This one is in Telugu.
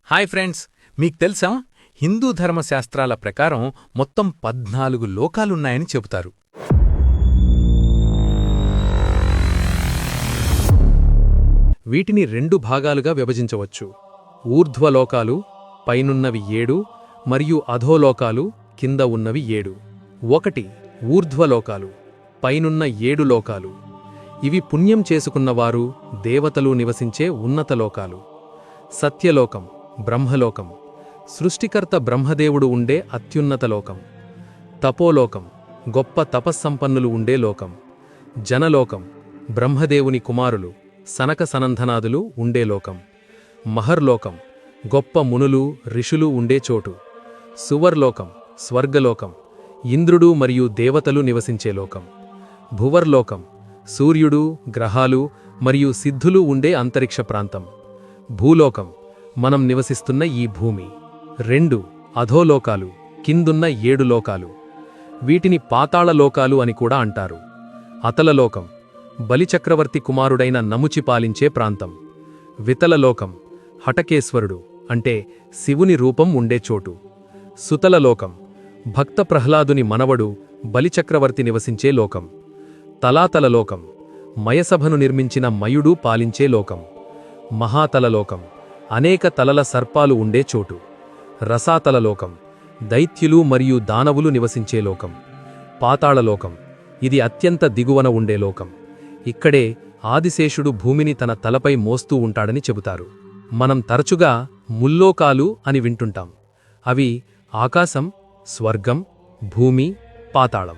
హాయ్ ఫ్రెండ్స్, మీకు తెలుసా హిందూ ధర్మశాస్త్రాల ప్రకారం మొత్తం 14 లోకాలున్నాయని చెబుతారు. వీటిని 2 భాగాలుగా విభజించవచ్చు. ఊర్ధ్వలోకాలు, పైనున్నవి 7, మరియు అధోలోకాలు, కింద ఉన్నవి 7. 1. ఊర్ధ్వలోకాలు, పైనున్న 7 లోకాలు. ఇవి పుణ్యం చేసుకున్నవారు, దేవతలు నివసించే ఉన్నత లోకాలు. సత్యలోకం, బ్రహ్మలోకం, సృష్టికర్త బ్రహ్మదేవుడు ఉండే అత్యున్నత లోకం. తపోలోకం, గొప్ప తపస్సంపన్నులు ఉండే లోకం. జనలోకం, బ్రహ్మదేవుని కుమారులు, సనక సనందనాదులు ఉండే లోకం. మహర్లోకం, గొప్ప మునులు, ఋషులు ఉండే చోటు. సువర్లోకం, స్వర్గలోకం, ఇంద్రుడు మరియు దేవతలు నివసించే లోకం. భువర్లోకం, సూర్యుడు, గ్రహాలు మరియు సిద్ధులు ఉండే అంతరిక్ష ప్రాంతం. భూలోకం, మనం నివసిస్తున్న ఈ భూమి. 2. అధోలోకాలు, కిందున్న 7 లోకాలు. వీటిని పాతాళలోకాలు అని కూడా అంటారు. అతలలోకం, బలిచక్రవర్తి కుమారుడైన నముచి పాలించే ప్రాంతం. వితలలోకం, హటకేశ్వరుడు అంటే శివుని రూపం ఉండే చోటు. సుతలలోకం, భక్త ప్రహ్లాదుని మనవడు బలిచక్రవర్తి నివసించే లోకం. తలాతలలోకం, మయసభను నిర్మించిన మయుడు పాలించే లోకం. మహాతలలోకం, అనేక తలల సర్పాలు ఉండే చోటు. రసాతలలోకం, దైత్యులు మరియు దానవులు నివసించే లోకం. పాతాళలోకం, ఇది అత్యంత దిగువన ఉండే లోకం. ఇక్కడే ఆదిశేషుడు భూమిని తన తలపై మోస్తూ ఉంటాడని చెబుతారు. మనం తరచుగా ముల్లోకాలు అని వింటుంటాం. అవి ఆకాశం, స్వర్గం, భూమి, పాతాళం.